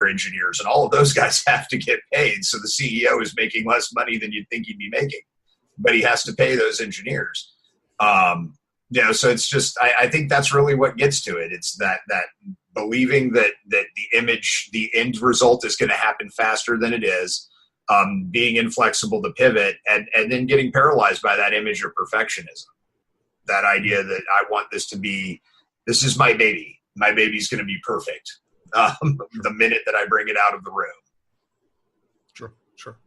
engineers, and all of those guys have to get paid. So the CEO is making less money than you'd think he'd be making, but he has to pay those engineers. So it's just, I think that's really what gets to it. It's that believing that the end result is going to happen faster than it is, being inflexible to pivot, and then getting paralyzed by that image of perfectionism. That idea that I want this is my baby. My baby's going to be perfect the minute that I bring it out of the room. Sure.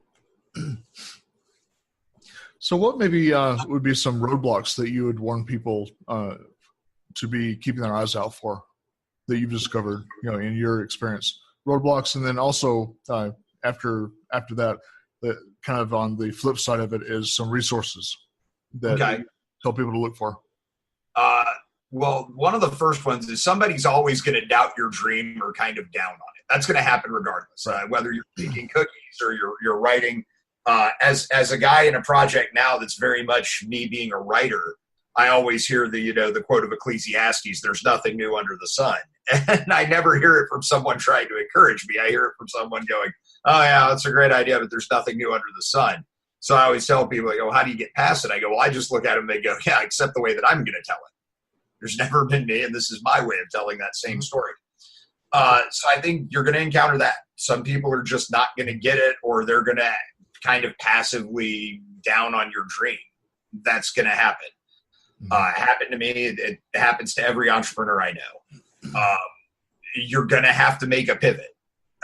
So what maybe would be some roadblocks that you would warn people to be keeping their eyes out for that you've discovered, in your experience? Roadblocks, and then also after that, kind of on the flip side of it is some resources that tell people to look for. Well, one of the first ones is somebody's always going to doubt your dream or kind of down on it. That's going to happen regardless, whether you're baking cookies or you're writing. As a guy in a project now that's very much me being a writer, I always hear the quote of Ecclesiastes, "There's nothing new under the sun." And I never hear it from someone trying to encourage me. I hear it from someone going, "Oh yeah, that's a great idea, but there's nothing new under the sun." So I always tell people, I go, "How do you get past it?" I go, "Well, I just look at them and they go, yeah, except the way that I'm going to tell it. There's never been me, and this is my way of telling that same story." So I think you're going to encounter that. Some people are just not going to get it, or they're going to kind of passively down on your dream. That's going to happen. It happened to me. It happens to every entrepreneur I know. You're going to have to make a pivot.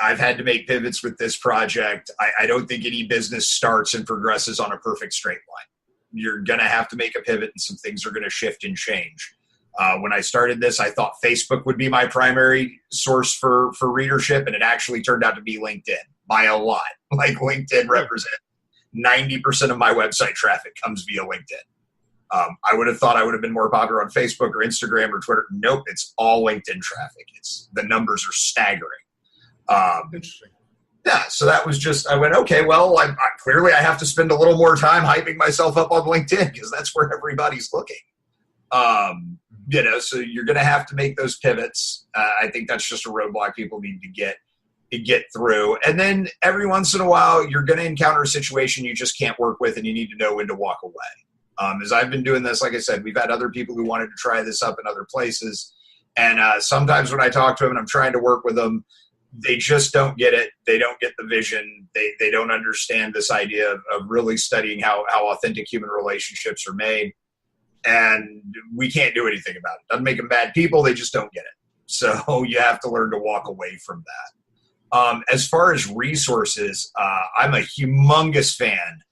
I've had to make pivots with this project. I don't think any business starts and progresses on a perfect straight line. You're going to have to make a pivot, and some things are going to shift and change. When I started this, I thought Facebook would be my primary source for readership, and it actually turned out to be LinkedIn by a lot. Like LinkedIn represents 90% of my website traffic comes via LinkedIn. I would have thought I would have been more popular on Facebook or Instagram or Twitter. Nope, it's all LinkedIn traffic. The numbers are staggering. Interesting. Yeah, so that was just, I went, okay, well, clearly I have to spend a little more time hyping myself up on LinkedIn because that's where everybody's looking. So you're going to have to make those pivots. I think that's just a roadblock people need to get through. And then every once in a while, you're going to encounter a situation you just can't work with, and you need to know when to walk away. As I've been doing this, like I said, we've had other people who wanted to try this up in other places. And sometimes when I talk to them and I'm trying to work with them, they just don't get it. They don't get the vision. They don't understand this idea of really studying how authentic human relationships are made. And we can't do anything about it. Doesn't make them bad people. They just don't get it. So you have to learn to walk away from that. As far as resources, I'm a humongous fan.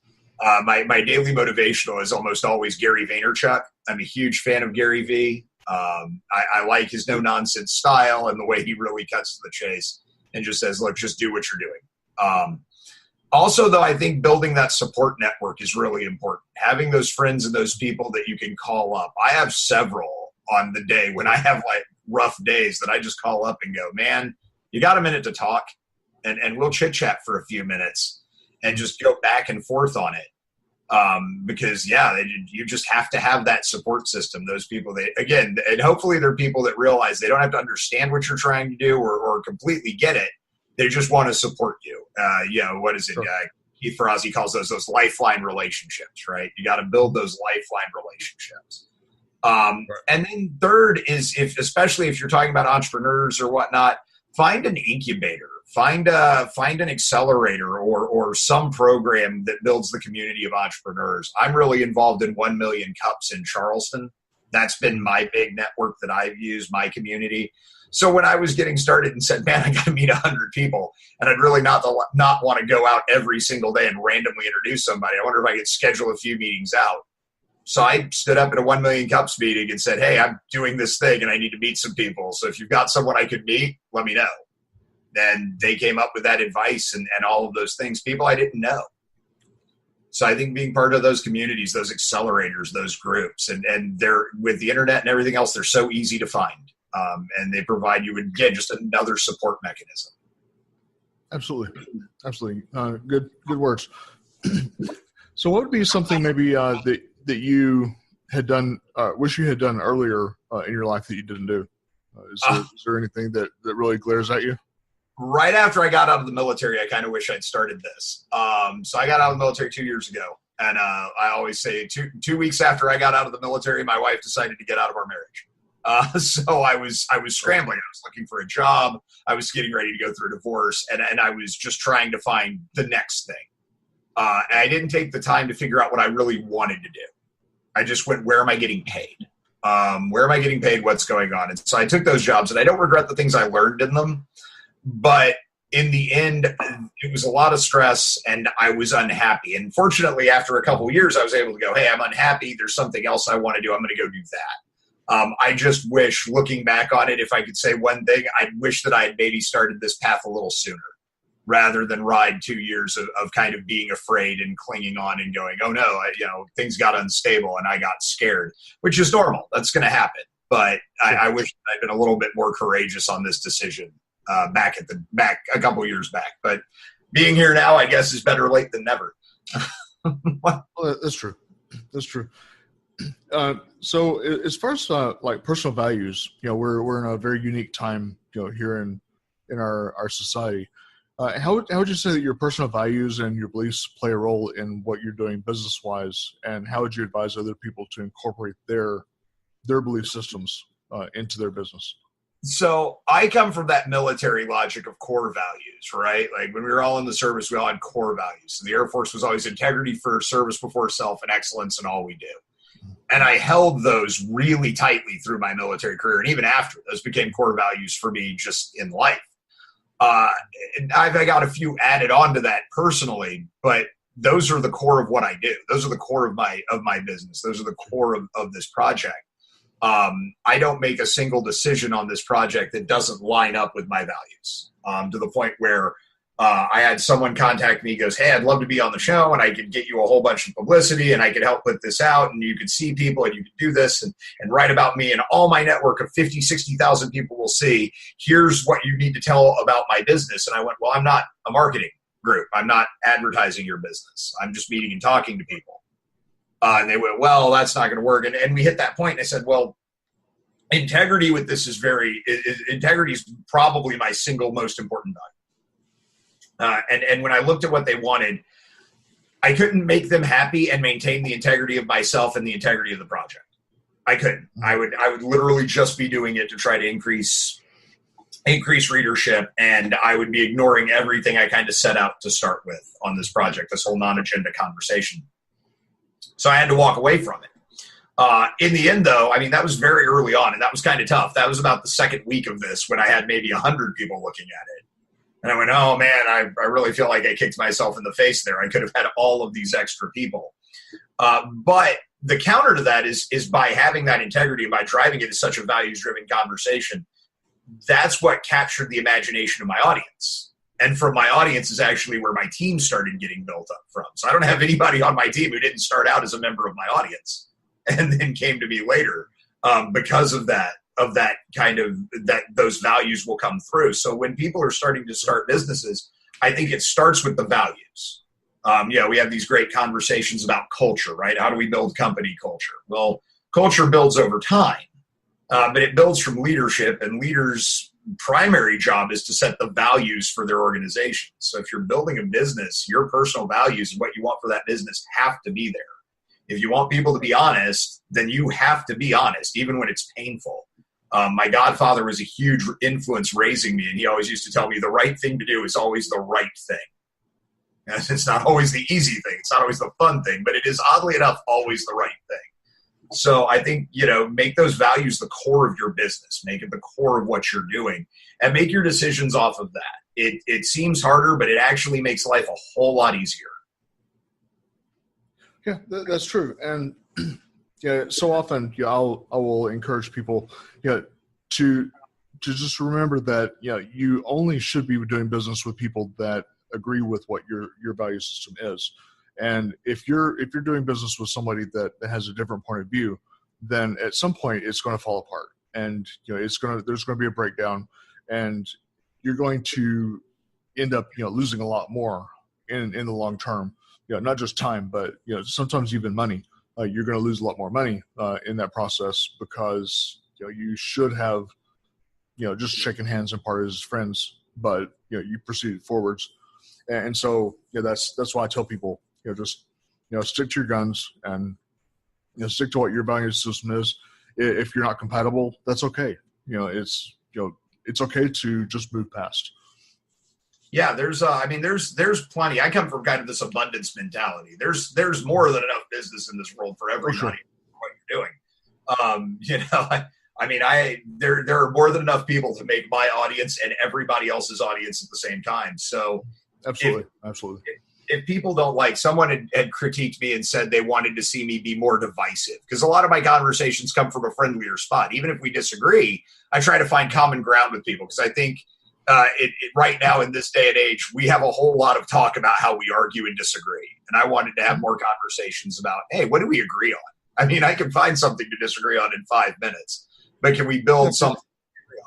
My daily motivational is almost always Gary Vaynerchuk. I'm a huge fan of Gary V. I like his no-nonsense style and the way he really cuts to the chase and just says, look, just do what you're doing. Also, though, I think building that support network is really important. Having those friends and those people that you can call up. I have several on the day when I have like rough days that I just call up and go, man, you got a minute to talk? And we'll chit-chat for a few minutes and just go back and forth on it. Because, you just have to have that support system. Those people, and hopefully they're people that realize they don't have to understand what you're trying to do or completely get it. They just want to support you. What is it? Sure. Keith Ferrazzi calls those lifeline relationships, right? You got to build those lifeline relationships. Right. And then third is, especially if you're talking about entrepreneurs or whatnot, find an incubator, find an accelerator or some program that builds the community of entrepreneurs. I'm really involved in 1 Million Cups in Charleston. That's been my big network that I've used, my community. So when I was getting started and said, man, I got to meet 100 people, and I'd really not want to go out every single day and randomly introduce somebody. I wonder if I could schedule a few meetings out. So I stood up at a 1 Million Cups meeting and said, hey, I'm doing this thing and I need to meet some people. So if you've got someone I could meet, let me know. Then they came up with that advice and all of those things, people I didn't know. So I think being part of those communities, those accelerators, those groups, and they're with the internet and everything else, they're so easy to find. And they provide you, again, just another support mechanism. Absolutely. Good words. So what would be something maybe that you had done, wish you had done earlier in your life that you didn't do? Is there anything that really glares at you? right after I got out of the military, I kind of wish I'd started this. So I got out of the military 2 years ago. And I always say 2 weeks after I got out of the military, my wife decided to get out of our marriage. So I was scrambling. I was looking for a job. I was getting ready to go through a divorce, and I was just trying to find the next thing. And I didn't take the time to figure out what I really wanted to do. I just went, where am I getting paid? Where am I getting paid? What's going on? And so I took those jobs, and I don't regret the things I learned in them. But in the end, it was a lot of stress, and I was unhappy. And fortunately, after a couple of years, I was able to go, hey, I'm unhappy. There's something else I want to do. I'm going to go do that. I just wish, looking back on it, if I could say one thing, I wish that I had maybe started this path a little sooner rather than ride 2 years of kind of being afraid and clinging on and going, oh, no, things got unstable and I got scared, which is normal. That's going to happen. But I wish I'd been a little bit more courageous on this decision back a couple years back. But being here now, I guess, is better late than never. Well, that's true. That's true. So as far as like personal values, we're in a very unique time, here in our society. How would you say that your personal values and your beliefs play a role in what you're doing business wise, and how would you advise other people to incorporate their belief systems into their business? So I come from that military logic of core values, right? Like when we were all in the service, we all had core values. So the Air Force was always integrity first, service before self, and excellence in all we do. And I held those really tightly through my military career. And even after, those became core values for me just in life. I've got a few added on to that personally, but those are the core of what I do. Those are the core of my business. Those are the core of this project. I don't make a single decision on this project that doesn't line up with my values, to the point where I had someone contact me, goes, hey, I'd love to be on the show and I could get you a whole bunch of publicity and I could help put this out and you could see people and you could do this and write about me and all my network of 50, 60,000 people will see, here's what you need to tell about my business. And I went, well, I'm not a marketing group. I'm not advertising your business. I'm just meeting and talking to people. And they went, well, that's not going to work. And we hit that point and I said, well, integrity with this is integrity is probably my single most important value. And when I looked at what they wanted, I couldn't make them happy and maintain the integrity of myself and the integrity of the project. I couldn't. I would literally just be doing it to try to increase readership, and I would be ignoring everything I kind of set out to start with on this project, this whole non-agenda conversation. So I had to walk away from it. In the end, though, I mean, that was very early on, and that was kind of tough. That was about the second week of this when I had maybe 100 people looking at it. And I went, oh, man, I really feel like I kicked myself in the face there. I could have had all of these extra people. But the counter to that is by having that integrity and by driving it as such a values-driven conversation, that's what captured the imagination of my audience. And from my audience is actually where my team started getting built up from. So I don't have anybody on my team who didn't start out as a member of my audience and then came to me later because of that. Those values will come through. So when people are starting to start businesses, I think it starts with the values. We have these great conversations about culture, right? How do we build company culture? Well, culture builds over time, but it builds from leadership, and leaders' primary job is to set the values for their organization. So if you're building a business, your personal values and what you want for that business have to be there. If you want people to be honest, then you have to be honest, even when it's painful. My godfather was a huge influence raising me, and he always used to tell me the right thing to do is always the right thing. And it's not always the easy thing. It's not always the fun thing, but it is, oddly enough, always the right thing. So I think, make those values the core of your business. Make it the core of what you're doing and make your decisions off of that. It seems harder, but it actually makes life a whole lot easier. Yeah, that's true. And so often, I will encourage people, to just remember that, you only should be doing business with people that agree with what your value system is. And if you're doing business with somebody that has a different point of view, then at some point it's going to fall apart, and there's going to be a breakdown, and you're going to end up losing a lot more in the long term. Not just time, but sometimes even money. You're going to lose a lot more money in that process because you should have just shaken hands and parted as friends but you proceeded forwards. And so that's why I tell people, just stick to your guns and stick to what your value system is. If you're not compatible, that's okay. It's okay to just move past. Yeah, there's plenty. I come from kind of this abundance mentality. There's more than enough business in this world for everybody. Sure. What you're doing. There are more than enough people to make my audience and everybody else's audience at the same time. So absolutely. If people don't like, someone had critiqued me and said they wanted to see me be more divisive, because a lot of my conversations come from a friendlier spot. Even if we disagree, I try to find common ground with people, because I think right now in this day and age, we have a whole lot of talk about how we argue and disagree. And I wanted to have more conversations about, hey, what do we agree on? I mean, I can find something to disagree on in 5 minutes, but can we build something to agree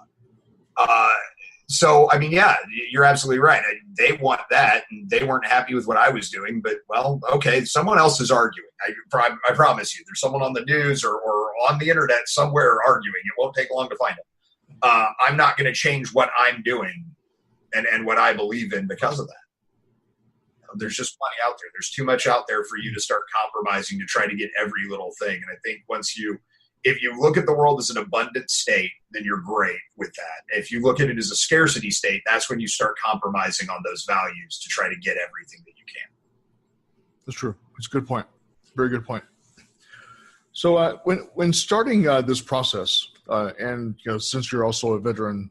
on? So, I mean, yeah, you're absolutely right. They want that, and they weren't happy with what I was doing. But, well, okay, someone else is arguing. I promise you, there's someone on the news or on the internet somewhere arguing. It won't take long to find them. I'm not going to change what I'm doing and what I believe in because of that. There's just plenty out there. There's too much out there for you to start compromising to try to get every little thing. And I think if you look at the world as an abundant state, then you're great with that. If you look at it as a scarcity state, that's when you start compromising on those values to try to get everything that you can. That's true. It's a good point. Very good point. So when starting this process, and since you're also a veteran,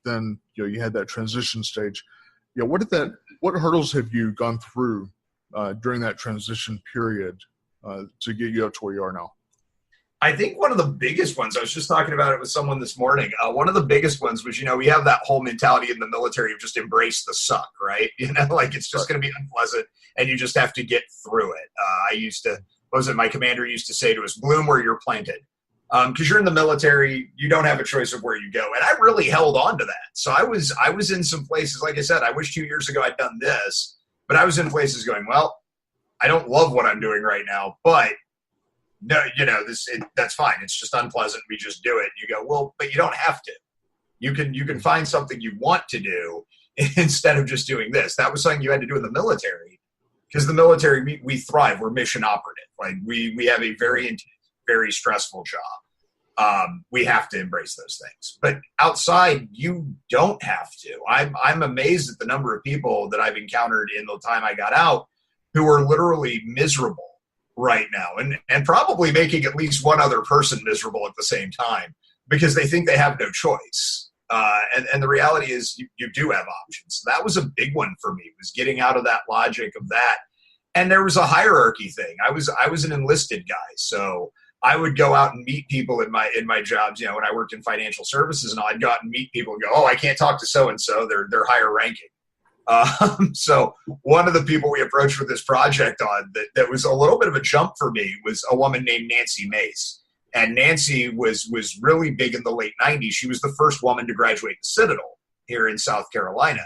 then you had that transition stage. What hurdles have you gone through during that transition period to get you up to where you are now? I think one of the biggest ones, I was just talking about it with someone this morning. One of the biggest ones was, we have that whole mentality in the military of just embrace the suck, right? Like it's just going to be unpleasant and you just have to get through it. My commander used to say to us, bloom where you're planted. Because you're in the military, you don't have a choice of where you go. And I really held on to that. So I was in some places, like I said, I wish 2 years ago I'd done this, but I was in places going, well, I don't love what I'm doing right now, but no, that's fine. It's just unpleasant. We just do it. You go, well, but you don't have to. You can find something you want to do instead of just doing this. That was something you had to do in the military, because the military, we thrive. We're mission operative. Like we have a very intense, very stressful job. We have to embrace those things, but outside you don't have to. I'm amazed at the number of people that I've encountered in the time I got out who are literally miserable right now, and probably making at least one other person miserable at the same time, because they think they have no choice. And the reality is you do have options. So that was a big one for me, was getting out of that logic of that. And there was a hierarchy thing. I was an enlisted guy, so I would go out and meet people in my jobs. When I worked in financial services and all, I'd go out and meet people and go, oh, I can't talk to so-and-so. They're higher ranking. So one of the people we approached with this project on that was a little bit of a jump for me was a woman named Nancy Mace. And Nancy was really big in the late 90s. She was the first woman to graduate the Citadel here in South Carolina.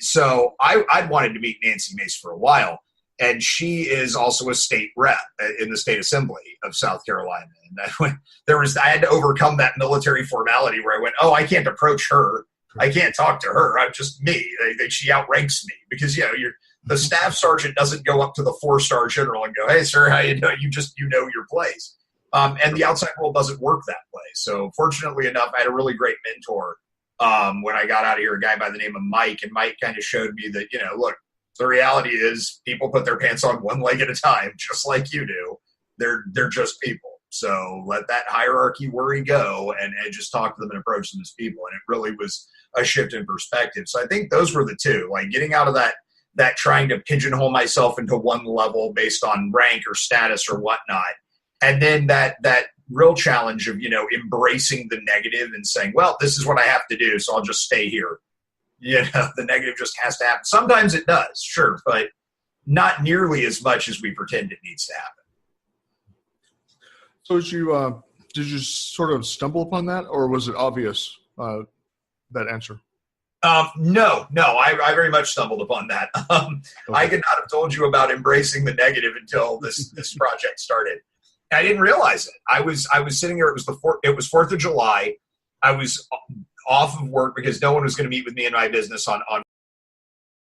So I'd wanted to meet Nancy Mace for a while. And she is also a state rep in the state assembly of South Carolina. And I had to overcome that military formality where I went, oh, I can't approach her. I can't talk to her. I'm just me. She outranks me, because the staff sergeant doesn't go up to the 4-star general and go, hey, sir, how you doing? You know your place. And the outside world doesn't work that way. So fortunately enough, I had a really great mentor when I got out of here, a guy by the name of Mike. And Mike kind of showed me that, look, the reality is people put their pants on one leg at a time, just like you do. They're just people. So let that hierarchy worry go and just talk to them and approach them as people. And it really was a shift in perspective. So I think those were the two, like getting out of that trying to pigeonhole myself into one level based on rank or status or whatnot. And then that real challenge of, embracing the negative and saying, well, this is what I have to do, so I'll just stay here. The negative just has to happen. Sometimes it does, sure, but not nearly as much as we pretend it needs to happen. So did you sort of stumble upon that, or was it obvious, that answer? No, I very much stumbled upon that. Okay. I could not have told you about embracing the negative until this project started. I didn't realize it. I was sitting there. It was 4th of July. I was off of work because no one was going to meet with me in my business on